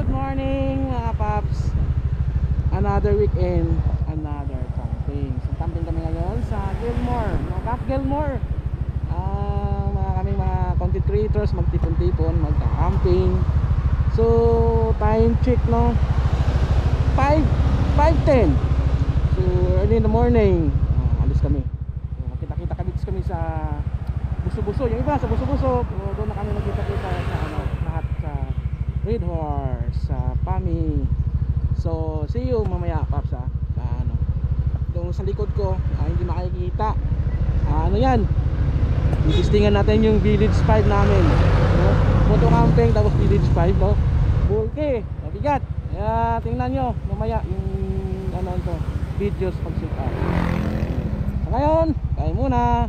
Good morning mga paps. Another weekend, another camping. So camping kami ngayon sa Gilmore, Cap Gilmore. Kaming mga content creators magtipon-tipon, magka-camping. So time check no 5:10. So early in the morning, alis kami. So kita-kita kami sa Buso-Buso. Yung iba sa Buso-Buso, doon na kami magkita-kita sa lahat sa Red Horse, sa Pami. So see you mamaya paps sa doon sa likod ko, hindi makikita. Yan, itistingan natin yung Village 5 namin, no? Moto camping tapos Village 5, no? Bulky, mabigat. Kaya tingnan nyo mamaya yung ito, videos pag sit up. So ngayon, kain muna.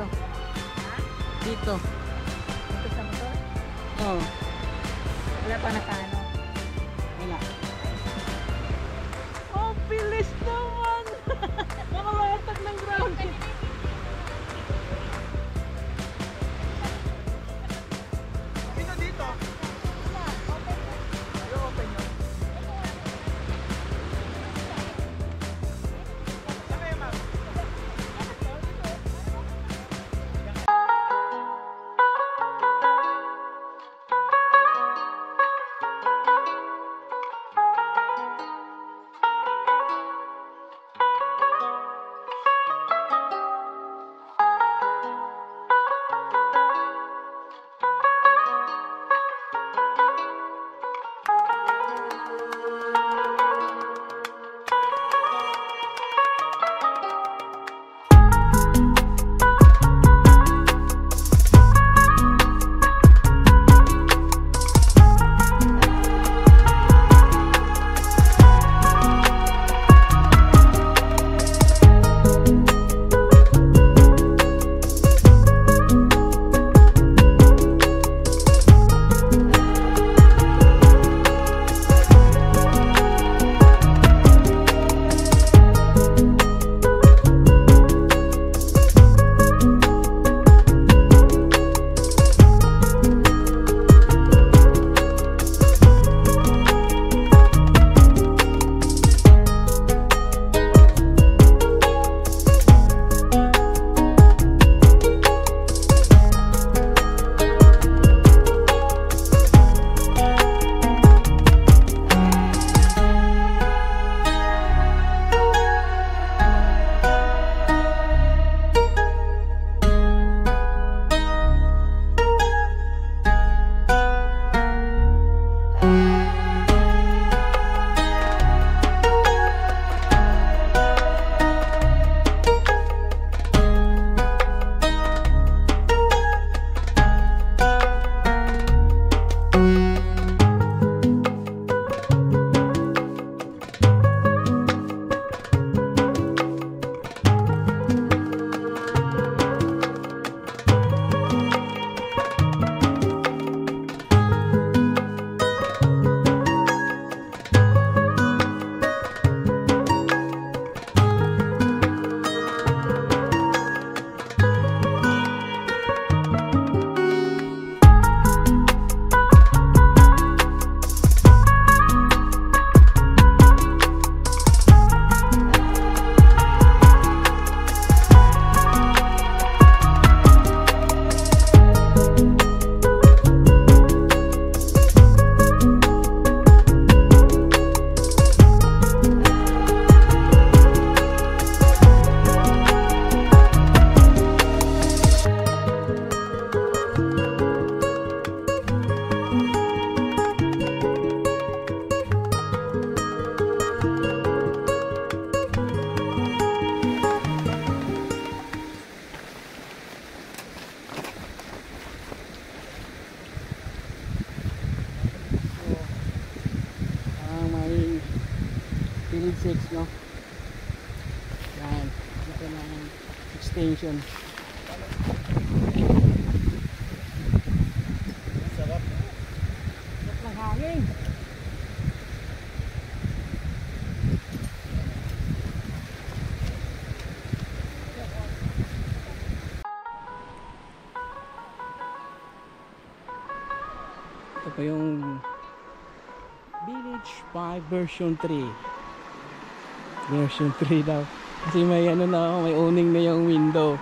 dito. Dito. Ito sa motor? Oh, Wala pa nakaano. wala. Oh, bilis naman! Nakalatag ng ground. Dito, dito. Yung open nyo. Sabi, ma'am. Philid 6, no? Yan, ito na ang extension. Sarap. Sarap ng hangin. Ito pa yung Village 5 version 3. Version 3 daw. Kasi may ano na, may owning na yung window.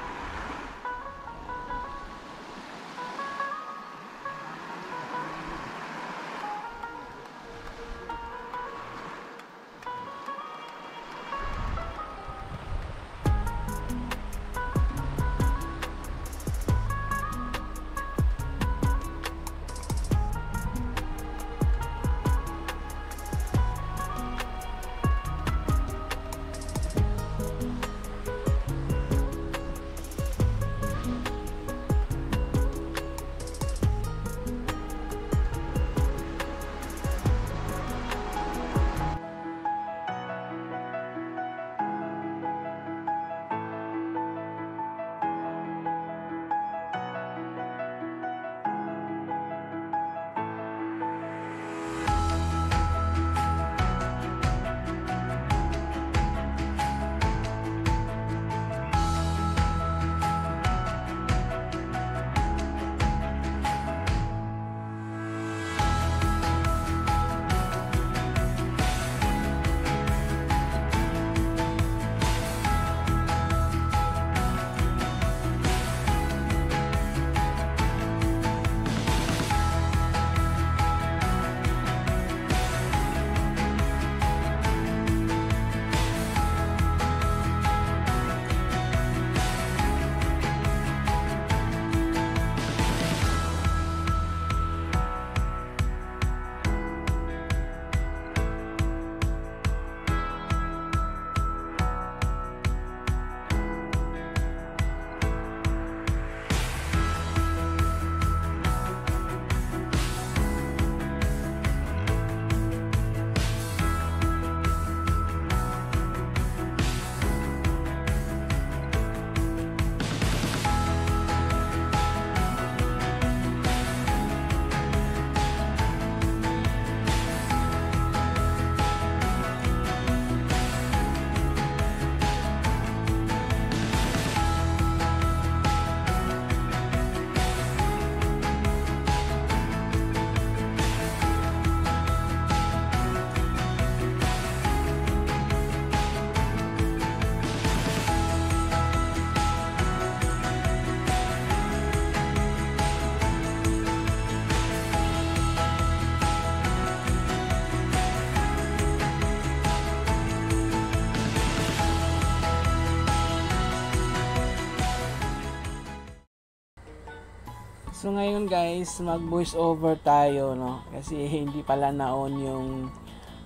So ngayon guys, mag voice over tayo, no? Kasi hindi pala na-on yung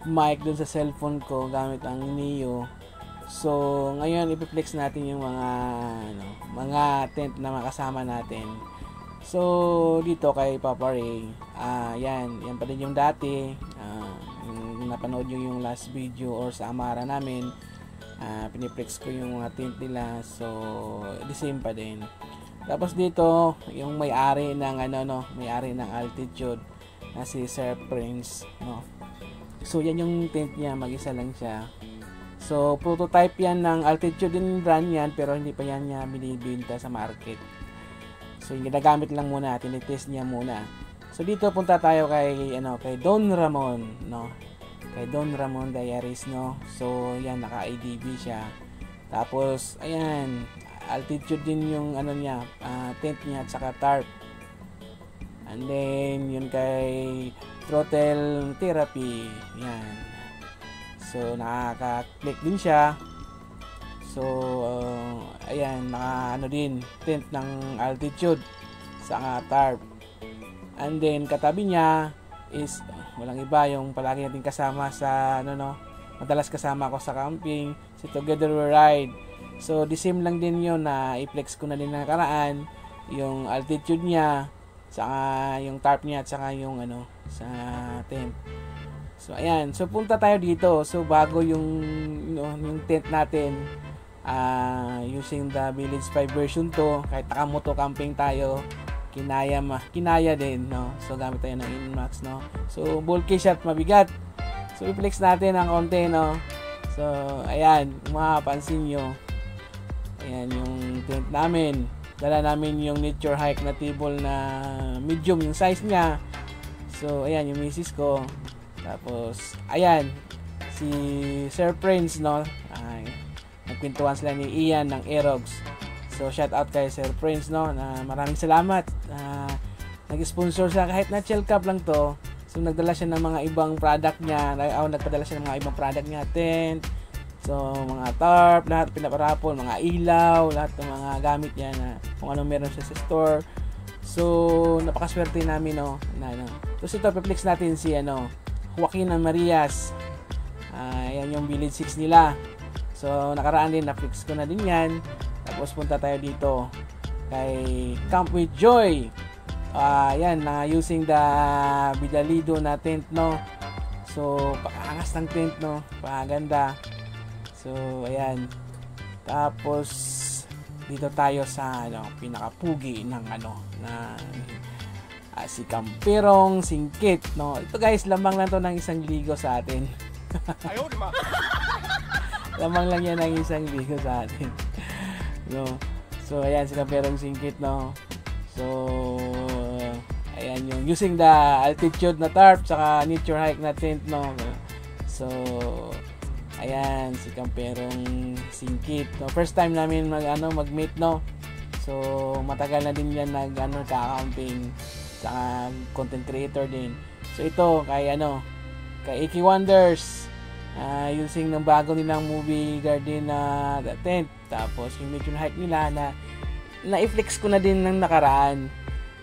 mic dun sa cellphone ko gamit ang Neo. So ngayon ipiplex natin yung mga tent na makasama natin. So dito kay Papa Ray, yan pa din yung dati, yung napanood yung last video or sa Amara namin. Piniplex ko yung mga tent nila, so the same pa din. Tapos dito yung may-ari ng may-ari ng Altitude na si Sir Prince, no. So yan yung tent niya, mag-isa lang siya. So prototype yan ng Altitude din brand yan, pero hindi pa yan niya binibenta sa market. So yung ginagamit lang muna, tinitest niya muna. So dito punta tayo kay Don Ramon, no. Kay Don Ramon Diaries, no. So yan, naka-IDB siya. Tapos ayan, Altitude din yung tent niya at saka tarp. And then yun kay Throttle Therapy, yan. So nakaka-click din siya. So ayan, din tent ng Altitude sa tarp. And then katabi niya is walang iba, yung palagi natin kasama sa madalas kasama ako sa camping, si Together We Ride. So the same lang din yun, na i-flex ko na din nakaraan yung Altitude niya, saka yung tarp niya, at saka yung sa tent. So ayan, so punta tayo dito. So bago yung tent natin, using the Village 5 version 2, kahit nakamoto camping tayo, kinaya din, no. So gamit tayo ng Inmax, no. So bulky shot, mabigat. So i-flex natin ang konti, no. So ayan, kung makapansin nyo, ayan yung tent namin. Dala namin yung Nature Hike na table na medium yung size niya. So ayan yung misis ko. Tapos ayan si Sir Prince, no. Nagkwentuhan sila ni Ian ng Aerogs. So shout out kay Sir Prince, no, na maraming salamat. Nag-sponsor siya kahit na shell cup lang to. So nagdala siya ng mga ibang product niya. Nagpadala siya ng mga ibang product niya, tent, so mga tarp, lahat pinaparapon, mga ilaw, lahat ng mga gamit niya na kung ano meron siya sa store. So napakaswerte namin, no, Tapos ito, piplex natin si Joaquin and Marias. Yan yung Village 6 nila. So nakaraan din, na-flex ko na din yan. Tapos punta tayo dito kay Camp with Joy. Yan, using the Vidalido na tent, no. So pakaangas ng tent, no, pakaganda. So ayan. Tapos dito tayo sa pinakapugi ng si Kamperong Singkit, no. Ito guys, lamang lang to ng isang ligo sa atin. Ayaw, di ba? Lamang lang yan ng isang ligo sa atin. No. So ayan si Kamperong Singkit, no. So ayan yung using the Altitude na tarp saka Nature Hike na tent, no. So ayan si Kamperong Singkit, no. First time namin mag-meet, no. So matagal na din yan ka-camping, saka content creator din. So ito kay kay Iki Wonders, using ng bago nilang Movie Garden na tent. Tapos yung Nature Hike nila na i-flex ko na din ng nakaraan.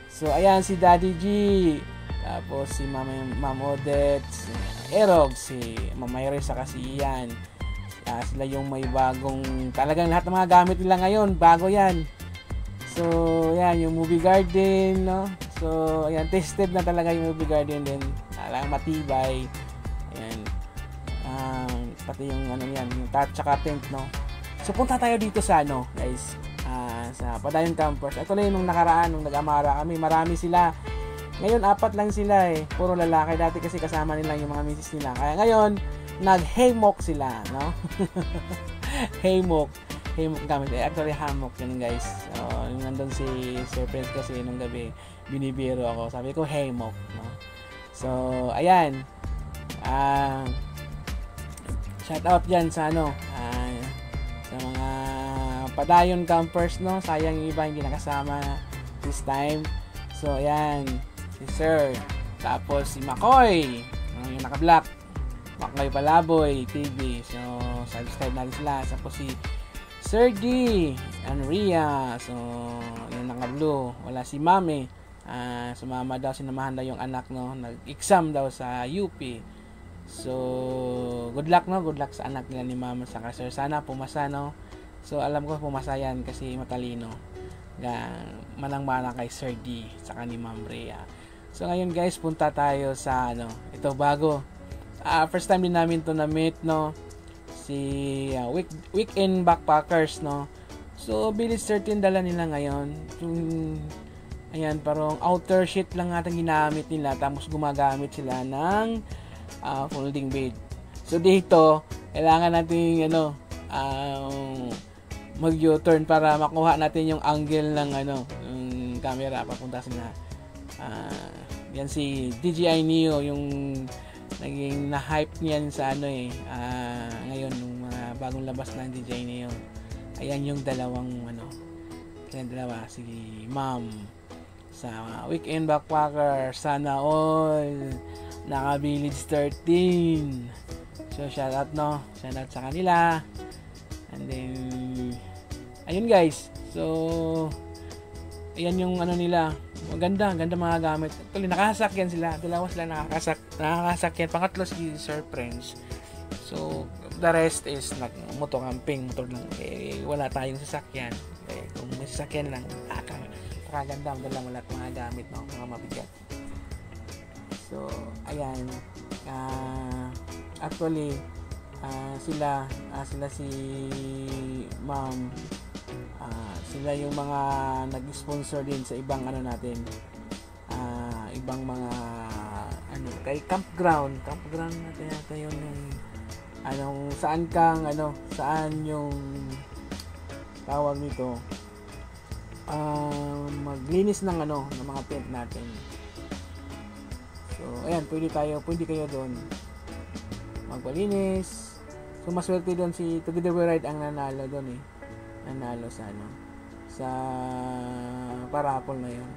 So ayan si Daddy G, tapos si Ma'am Odette, si Erog, si Ma'am Mayre, saka si Ian. Sila yung may bagong, talagang lahat ng mga gamit nila ngayon bago yan. So ayan yung Movie Garden, no. So ayan, tested na talaga yung Movie Garden din, talagang matibay. Ayan, pati yung yung tarp tsaka tent, no. So punta tayo dito sa guys, sa Padayon Campers. Ito lang nung nakaraan, nung nag-Amara kami, marami sila. Ngayon 4 lang sila, puro lalaki. Dati kasi kasama nila yung mga misis nila. Kaya ngayon nag-hammock sila, no. hammock gamit. Actually hammock yun guys. So nandun si Sir Prince kasi nung gabi binibiro ako. Sabi ko hammock, no. So ayan, shout out dyan sa sa mga Padayon Campers, no. Sayang yung iba hindi nakasama this time. So ayan si Sir, tapos si Makoy, yung naka-black, Makoy Palaboy TV. So subscribe natin sila. Tapos si Sir D and Ria, so yung naka-blue. Wala si Mami, Sumama daw, sinamahan daw yung anak, no, nag-exam daw sa UP. So good luck, no, good luck sa anak nila ni ma'am sa sir, sana pumasa, no. So alam ko pumasa yan kasi matalino, manang-mana kay Sir D saka ni Ma'am Rhea. So ngayon guys, punta tayo sa ito bago, first time din namin to na meet, no, si Weekend Backpackers, no. So Village 13 dala nila ngayon. Ayan, parang outer sheet lang natin ginamit nila, tapos gumagamit sila ng folding bed. So dito, kailangan natin mag U-turn para makuha natin yung angle ng yung camera papunta sa yan si DJI Neo, yung naging na-hype niyan sa ngayon yung mga bagong labas ng DJI Neo. Ayan yung dalawang dalawa, si Ma'am sa Weekend Backpacker, sana all naka Village 13. So shout out, no, shout out sa kanila. And then ayun guys, so ayan yung nila, maganda mga gamit. Actually nakasakyan sila, dalawa sila nakakasakyan, pangatlo si Sir Prince. So the rest is motor camping, motor lang, wala tayong sasakyan. Kung may sasakyan lang, kaganda ang dalang wala mga gamit, no, mga mabigat. So ayan, actually sila si Ma'am, sila yung mga nag-sponsor din sa ibang natin, ibang mga kay campground natin yun, yung saan yung tawag nito, maglinis ng ng mga tent natin. So ayan, pwede kayo doon magpalinis. So maswerte doon si Together We Ride ang nanalo doon, nanalo sa sa parapol na yun.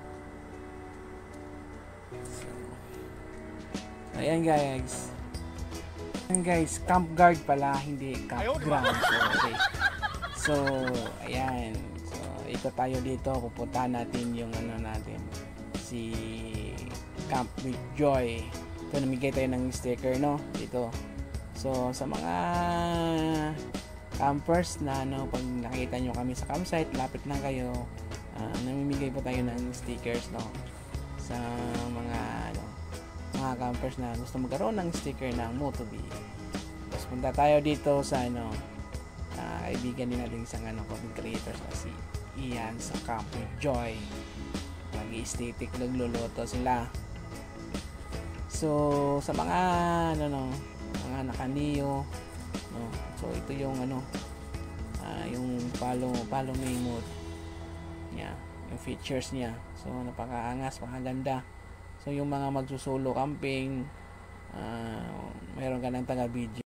So ayan guys, camp guard pala, hindi campground. So ayan, so ito tayo dito, pupuntahan natin yung natin, si Camp with Joy. Ito, namigay tayo ng sticker, no, dito. So sa mga campers na pag nakita nyo kami sa campsite, lapit lang kayo, namimigay po tayo ng stickers, no, sa mga mga campers na gusto magkaroon ng sticker ng Moto-B. Tapos punta tayo dito sa kaibigan din natin isang content creators na si Ian sa Camp with Joy. Nag-aesthetic, nagluluto sila. So sa mga mga naka-Neo, no, so ito yung yung follow me mode niya, yung features niya. So napakaangas, napakaganda. So yung mga magsusulo camping, mayroon ka ng taga-video.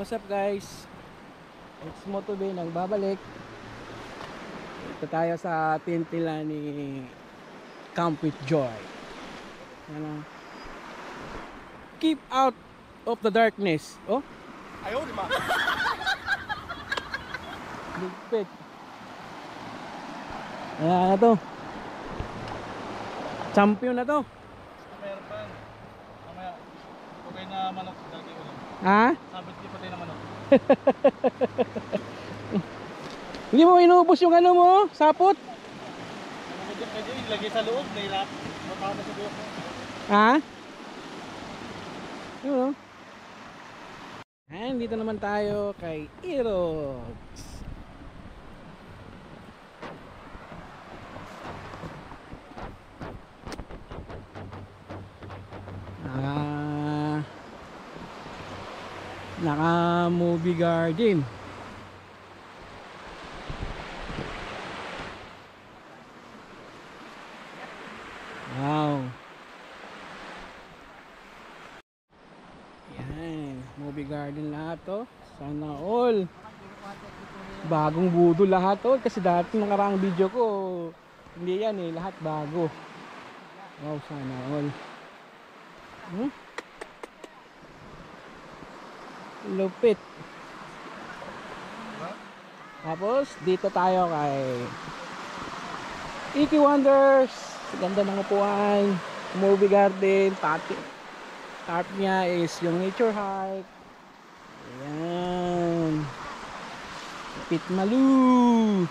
What's up guys? It's Moto-B nagbabalik. Ito tayo sa tent nila ni Camp with Joy. Keep out of the darkness. Oh? Ayaw, di ba? Ligpit. Ayan na to. Champion na to. Meron pa. Mamaya, okay na manok. Lagi ulit. Ha? Sabit di patay na manok. Hindi mo inubos yung mo? Sapot? Medyo ilagay sa loob. Nahilap. Matawa na sa buhok mo. Ha? Yun, oh. And dito naman tayo kay Erox. Naka movie garden. Wow. Yan, movie garden lahat to. Sana all. Bagong budol lahat to kasi dati nakaraang video ko hindi yan eh, lahat bago. Wow, sana all. Lupit. Tapos dito tayo kay Iki Wonders. Ganda ng upuan, movie garden, tarp niya is yung nature hike. Ayan. Pit Malu.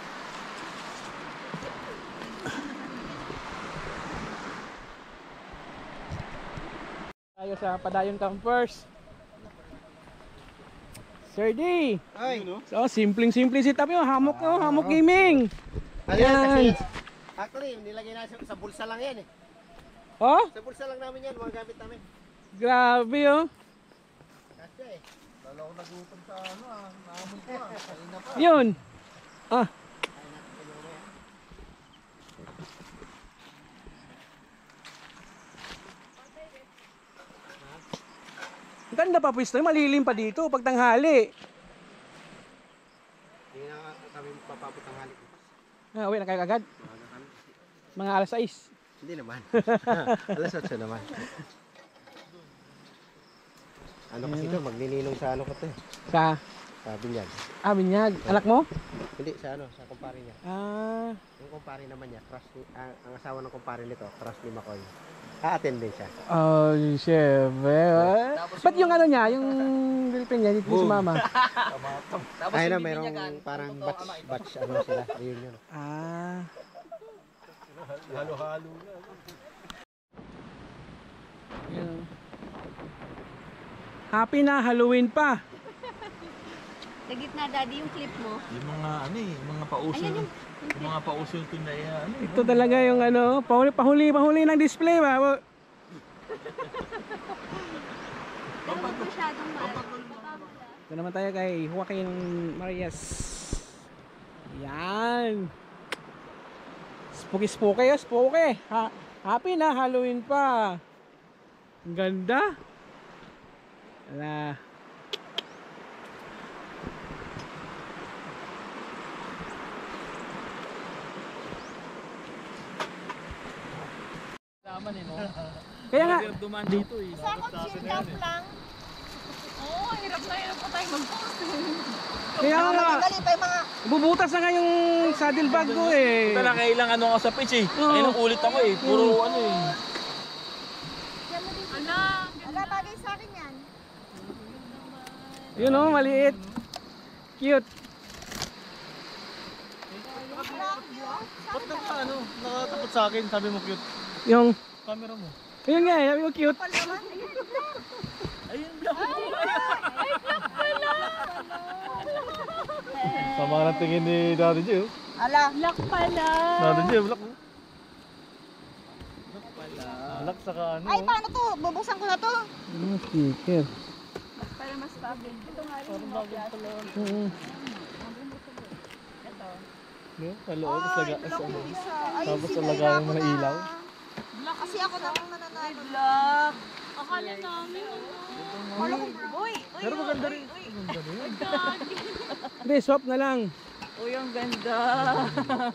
Tayo sa Padayon Campers. Sir D. Ay, So, simpleng-simple setup yun. Hammock no, hammock gaming. ayan. Actually, nilagay na sa bulsa lang yan eh. Oh, Sa bulsa lang namin yan, mga gamit namin. grabe oh. Kasi eh. Lalo ko nagutom sa ano naamon ko kanina pa. Yun. Ah. Ang ganda pa pwesto, malilim pa dito pag tanghali. Hindi na kami papapot ang halik. Ah, uwi na kayo agad. Mga alas 6. Hindi naman. Alas 8 naman. Ano kasi ito, magnininong sa ano ko to eh. Sa Sabi niya. Binyag. Anak mo? Hindi, sa ano, sa kumpare niya. Ah. Yung kumpare naman niya, crush ni, ang asawa ng kumpare nito, crush ni Makoy. A-attend din siya. Oh, syempre. Ba't yung ano niya, yung girlfriend niya, dito si mama? Ay na, mayroong parang batch ano sila. Ayun yun. Ah. Halo-halo na. Yun. Happy na, Halloween pa. Sa gitna, daddy, yung clip mo. Yung mga ano eh, mga pauso. Ayan yung mga pauso yung tindaya. Ano, Ito talaga yung ano, pahuli ng display ba? pero huwag masyadong Ito naman tayo kay Joaquin Marias. Yan. Spooky, spooky. Happy na, Halloween pa. Ang ganda. Wala. Kaya nga, duman dito eh. lang. Oo, hirap pa tayo mag-post. kaya nga, Dali pa yung mga... bubutas na nga yung saddle bag ko eh. Ito lang kailang ano ako sa pitch eh. Oo. Kailang ulit ako eh. Puro ano eh. Ala, bagay sa akin yan. Yun o, maliit. Cute. Ba't ano, nakatapot sa akin, sabi mo cute. Yung, Camera mo. yun nga, sabi ko cute. Ayun, black mo. Sama ng tingin ni Daddy J. Ala, black pala. Daddy J, black mo. Black pala. Black saka ano. Ay, paano to? Bubuksan ko na to. Sticker. Para mas public. Ito nga rin yung mga No? Kaloob, tapos isa. Ay, tapos sinira lagayan ko mo ng na. ilaw. Kasi ako namang nananalo. Black. Akala namin Wala ko. Uy! Pero maganda rin. Hindi, swap na lang. Uy, ang ganda.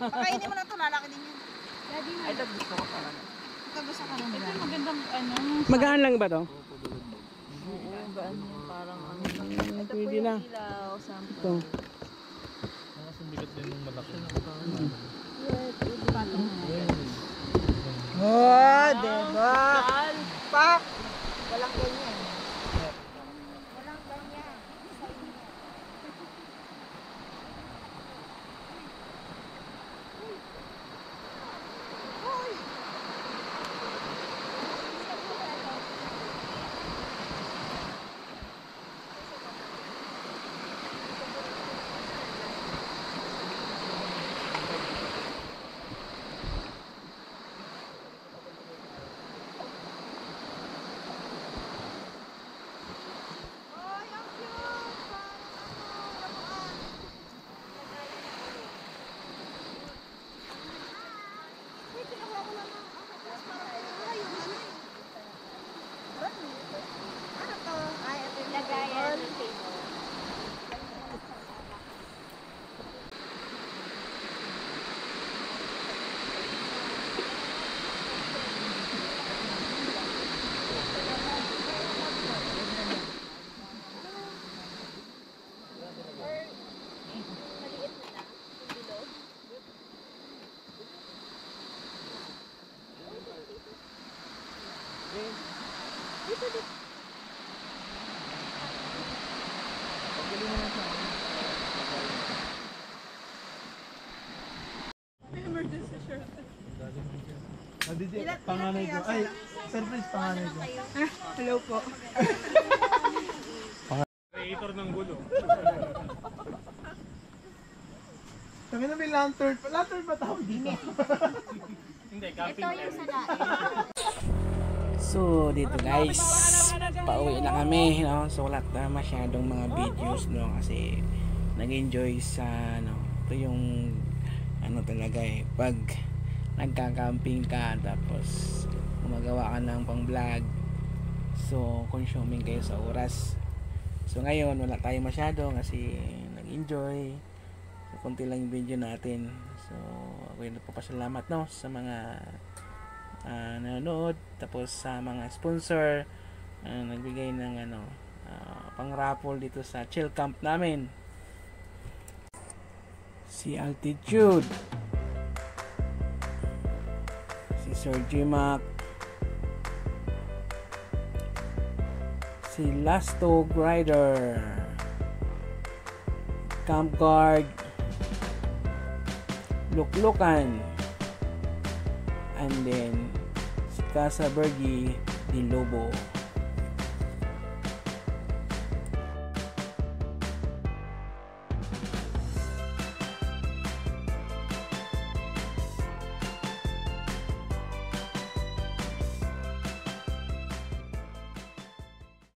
Pakainin mo na to, lalaki din yun. Ay, ito gusto ko pa. Ito gusto ko ng black. Ito magandang ano. Magaan lang ba to? Oo, gaan yun. Parang ano. Ito po Pwede yung na. ilaw. Sample. Ito. Mas bigat din yung malaki. Oh, diba? Pak! Walang ganyan. Walang ganyan. Panganay ko. Ay, surprise panganay ko. Hello po. Creator ng gulo. Kami na may lantern. Lantern ba tawag dito? Hindi, camping. Ito yung So dito guys, pauwi na kami, no? So wala na masyadong mga videos, no? Kasi nag-enjoy sa ito yung talaga pag nagka-camping ka tapos gumagawa ka ng pang-vlog, so consuming kayo sa oras. So ngayon wala tayo masyado kasi nag-enjoy, so konti lang yung video natin. So ako yung nagpapasalamat, no, sa mga nanonood, tapos sa mga sponsor nagbigay ng pang raffle dito sa chill camp namin. Si Altitude, si Sir G-Mac, si Lastog Rider, Camp Guard, Luklukan, and then si Casa Bergi di Lobo.